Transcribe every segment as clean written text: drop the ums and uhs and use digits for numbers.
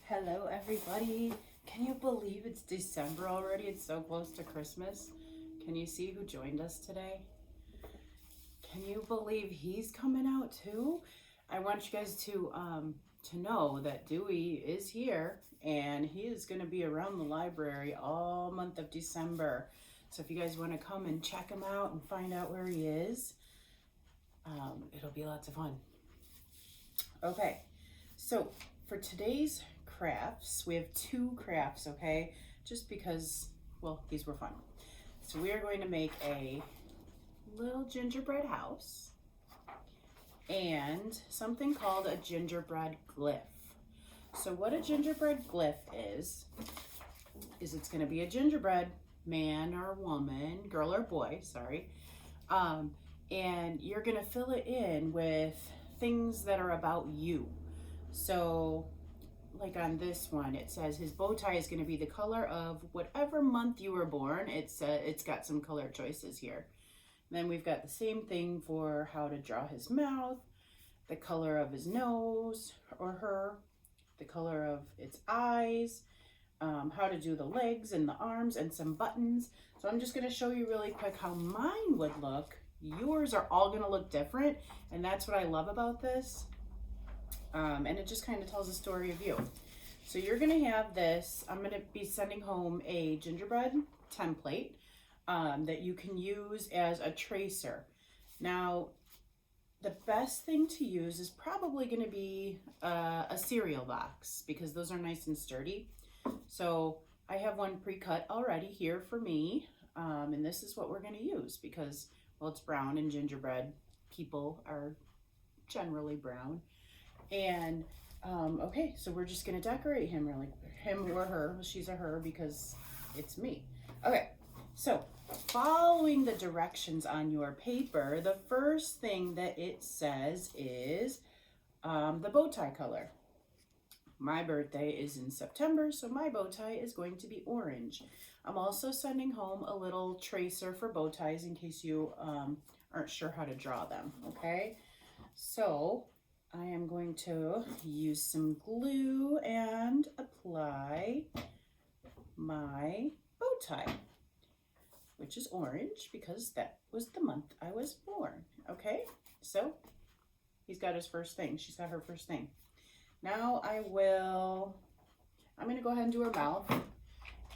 Hello everybody. Can you believe it's December already? It's so close to Christmas. Can you see who joined us today? Can you believe he's coming out too? I want you guys to know that Dewey is here and he is going to be around the library all month of December. So if you guys want to come and check him out and find out where he is, it'll be lots of fun. Okay, so for today's crafts, we have two crafts, okay? Just because, well, these were fun. So we are going to make a little gingerbread house and something called a gingerbread glyph. So what a gingerbread glyph is it's going to be a gingerbread man or woman, girl or boy, sorry. And you're going to fill it in with things that are about you. So like on this one, it says his bow tie is going to be the color of whatever month you were born. It's got some color choices here. And then we've got the same thing for how to draw his mouth, the color of his nose or her, the color of its eyes, how to do the legs and the arms and some buttons. So I'm just going to show you really quick how mine would look. Yours are all going to look different, and that's what I love about this. And it just kind of tells a story of you. So you're going to have this. I'm going to be sending home a gingerbread template that you can use as a tracer. Now, the best thing to use is probably going to be a cereal box because those are nice and sturdy. So I have one pre-cut already here for me. And this is what we're going to use because, well, it's brown and gingerbread people are generally brown. And okay, so we're just gonna decorate him him or her. She's a her because it's me. Okay, so following the directions on your paper, the first thing that it says is the bow tie color. My birthday is in September, so my bow tie is going to be orange. I'm also sending home a little tracer for bow ties in case you aren't sure how to draw them, okay? So I am going to use some glue and apply my bow tie, which is orange because that was the month I was born. Okay, so he's got his first thing. She's got her first thing. Now I'm going to go ahead and do her mouth.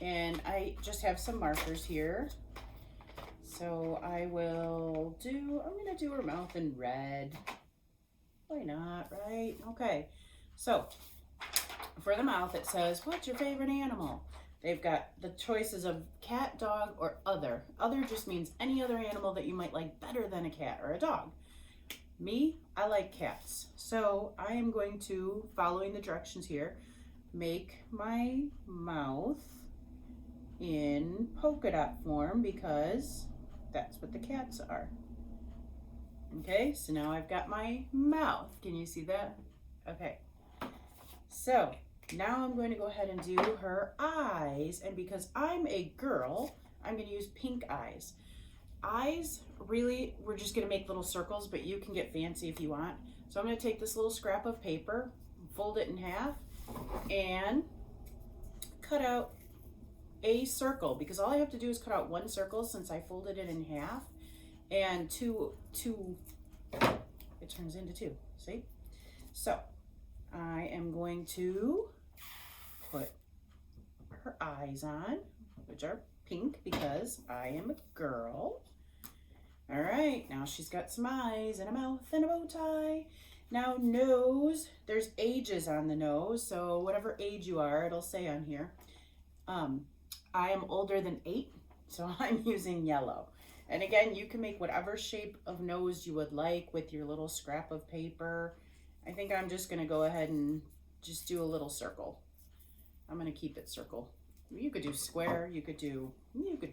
And I just have some markers here. So I'm going to do her mouth in red. Why not, right? Okay, so for the mouth, it says, what's your favorite animal? They've got the choices of cat, dog, or other. Other just means any other animal that you might like better than a cat or a dog. Me, I like cats. So I am going to, following the directions here, make my mouth in polka dot form because that's what the cats are. Okay, so now I've got my mouth. Can you see that? Okay, so now I'm going to go ahead and do her eyes. And because I'm a girl, I'm going to use pink eyes. Eyes, really, we're just going to make little circles, but you can get fancy if you want. So I'm going to take this little scrap of paper, fold it in half, and cut out a circle. Because all I have to do is cut out one circle since I folded it in half. And it turns into two, see? So I am going to put her eyes on, which are pink because I am a girl. All right, now she's got some eyes and a mouth and a bow tie. Now nose, there's ages on the nose, so whatever age you are, it'll say on here. I am older than 8, so I'm using yellow. And again, you can make whatever shape of nose you would like with your little scrap of paper. I think I'm just gonna go ahead and just do a little circle. I'm gonna keep it circle. You could do square, you could do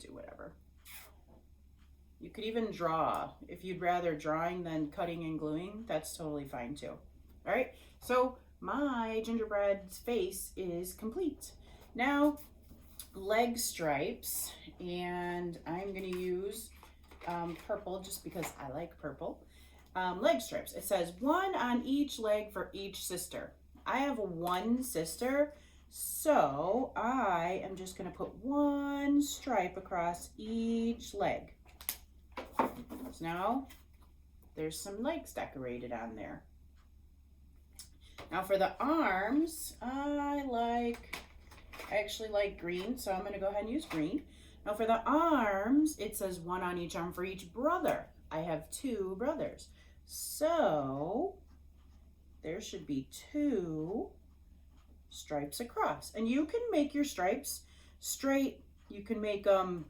whatever. You could even draw. If you'd rather drawing than cutting and gluing, that's totally fine too. All right, so my gingerbread's face is complete. Now, leg stripes, and I'm gonna use purple just because I like purple. Leg stripes. It says 1 on each leg for each sister. I have one sister, So I am just going to put one stripe across each leg. So now there's some legs decorated on there. Now for the arms, I actually like green, so I'm going to go ahead and use green. Now for the arms, it says one on each arm for each brother. I have 2 brothers. So there should be 2 stripes across. And you can make your stripes straight. You can make them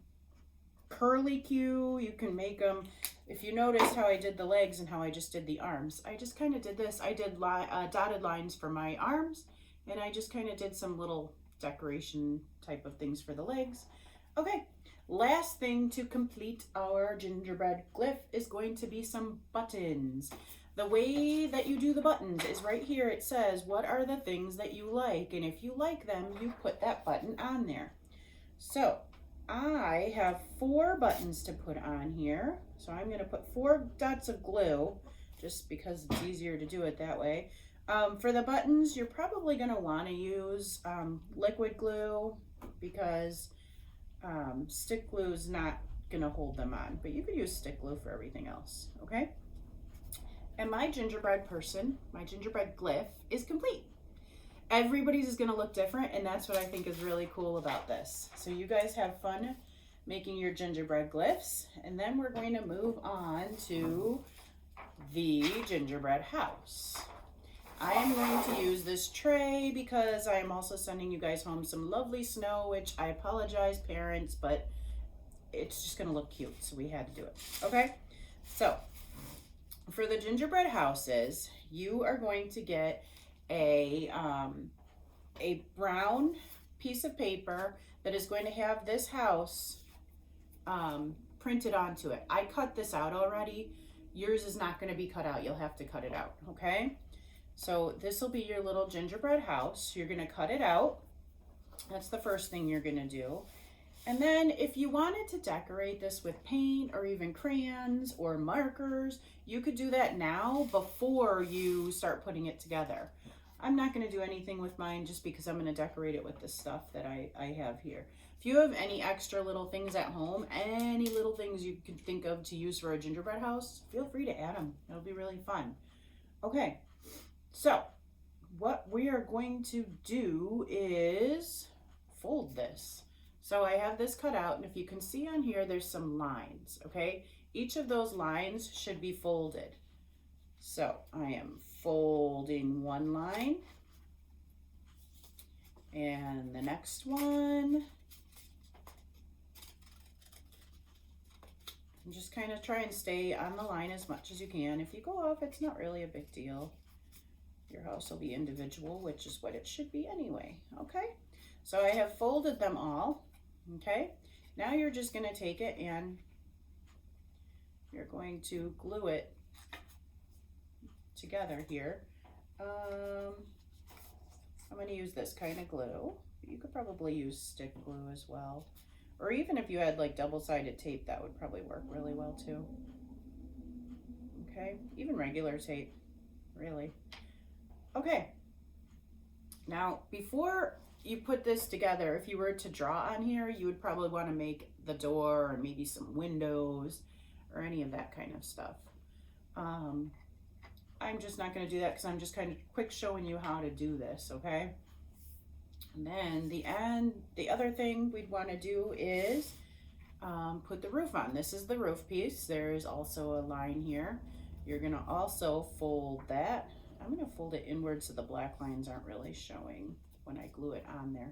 curly Q. You can make them, if you notice how I did the legs and how I just did the arms, I just kind of did this. I did dotted lines for my arms, and I just kind of did some little decoration type of things for the legs. Okay, last thing to complete our gingerbread glyph is going to be some buttons. The way that you do the buttons is right here. It says, what are the things that you like? And if you like them, you put that button on there. So I have 4 buttons to put on here. So I'm going to put 4 dots of glue just because it's easier to do it that way. For the buttons, you're probably going to want to use liquid glue because stick glue is not going to hold them on. But you could use stick glue for everything else, okay? And my gingerbread glyph is complete. Everybody's is going to look different, and that's what I think is really cool about this. So you guys have fun making your gingerbread glyphs, and then we're going to move on to the gingerbread house. I am going to use this tray because I am also sending you guys home some lovely snow, which I apologize, parents, but it's just going to look cute, so we had to do it. Okay, so for the gingerbread houses, you are going to get a brown piece of paper that is going to have this house printed onto it. I cut this out already. Yours is not going to be cut out. You'll have to cut it out, okay? So this will be your little gingerbread house. You're going to cut it out. That's the first thing you're going to do. And then if you wanted to decorate this with paint or even crayons or markers, you could do that now before you start putting it together. I'm not going to do anything with mine just because I'm going to decorate it with the stuff that I have here. If you have any extra little things at home, any little things you could think of to use for a gingerbread house, feel free to add them. It'll be really fun. Okay, so what we are going to do is fold this. So I have this cut out, and if you can see on here, there's some lines, okay? Each of those lines should be folded. So I am folding one line, and the next one. And just kind of try and stay on the line as much as you can. If you go off, it's not really a big deal. Your house will be individual, which is what it should be anyway, okay? So I have folded them all. Okay, now you're just going to take it and you're going to glue it together here. I'm going to use this kind of glue. You could probably use stick glue as well. Or even if you had like double-sided tape, that would probably work really well too. Okay, even regular tape, really. Okay, now before you put this together, if you were to draw on here, you would probably want to make the door or maybe some windows or any of that kind of stuff. I'm just not going to do that because I'm just kind of quick showing you how to do this, okay? And then the other thing we'd want to do is put the roof on. This is the roof piece. There's also a line here. You're going to also fold that. I'm going to fold it inward so the black lines aren't really showing when I glue it on there.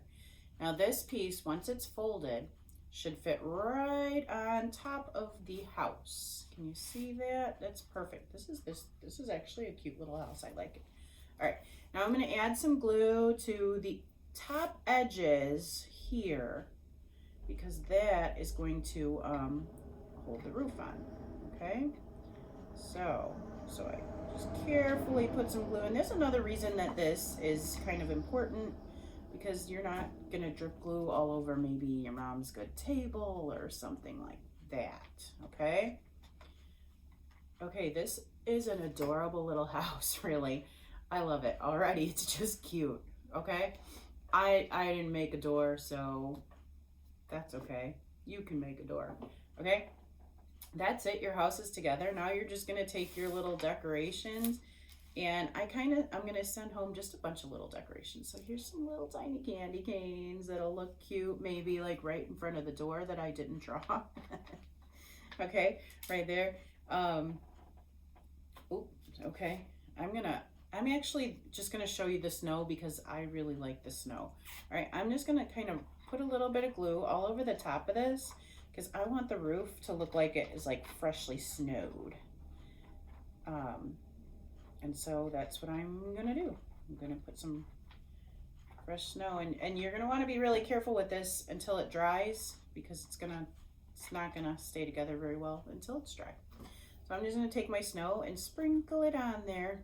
Now this piece, once it's folded, should fit right on top of the house. Can you see that? That's perfect. This is actually a cute little house. I like it. All right, now I'm going to add some glue to the top edges here because that is going to hold the roof on. Okay, so I just carefully put some glue, and there's another reason that this is kind of important, because you're not gonna drip glue all over maybe your mom's good table or something like that, okay? Okay, this is an adorable little house, really. I love it already, it's just cute, okay? I didn't make a door, so that's okay. You can make a door. Okay? That's it. Your house is together. Now you're just going to take your little decorations, and I'm going to send home just a bunch of little decorations. So here's some little tiny candy canes that'll look cute, maybe like right in front of the door that I didn't draw. Okay, right there. Okay. I'm actually just gonna show you the snow because I really like the snow. All right, I'm just gonna kind of put a little bit of glue all over the top of this because I want the roof to look like it is like freshly snowed. And so that's what I'm gonna do. I'm gonna put some fresh snow, and you're gonna want to be really careful with this until it dries because it's not gonna stay together very well until it's dry. So I'm just gonna take my snow and sprinkle it on there.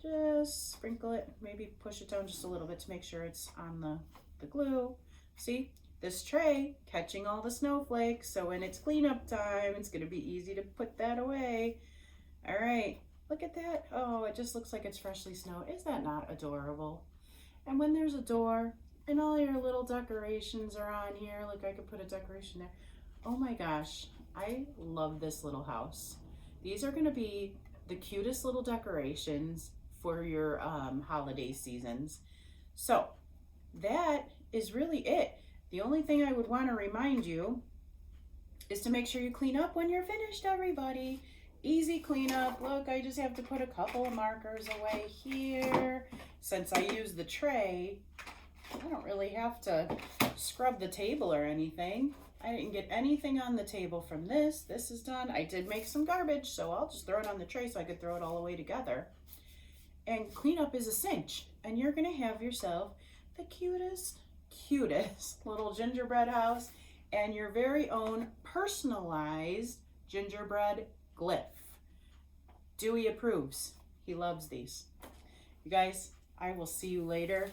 Just sprinkle it, maybe push it down just a little bit to make sure it's on the glue. See, this tray catching all the snowflakes, so when it's cleanup time, it's gonna be easy to put that away. All right, look at that. Oh, it just looks like it's freshly snowed. Is that not adorable? And when there's a door and all your little decorations are on here, like I could put a decoration there. Oh my gosh, I love this little house. These are gonna be the cutest little decorations for your holiday seasons. So that is really it. The only thing I would want to remind you is to make sure you clean up when you're finished, everybody. Easy cleanup. Look, I just have to put a couple of markers away here. Since I use the tray, I don't really have to scrub the table or anything. I didn't get anything on the table from this. This is done. I did make some garbage, so I'll just throw it on the tray so I could throw it all the way together. And cleanup is a cinch, and you're gonna have yourself the cutest little gingerbread house and your very own personalized gingerbread glyph. Dewey approves. He loves these. You guys, I will see you later.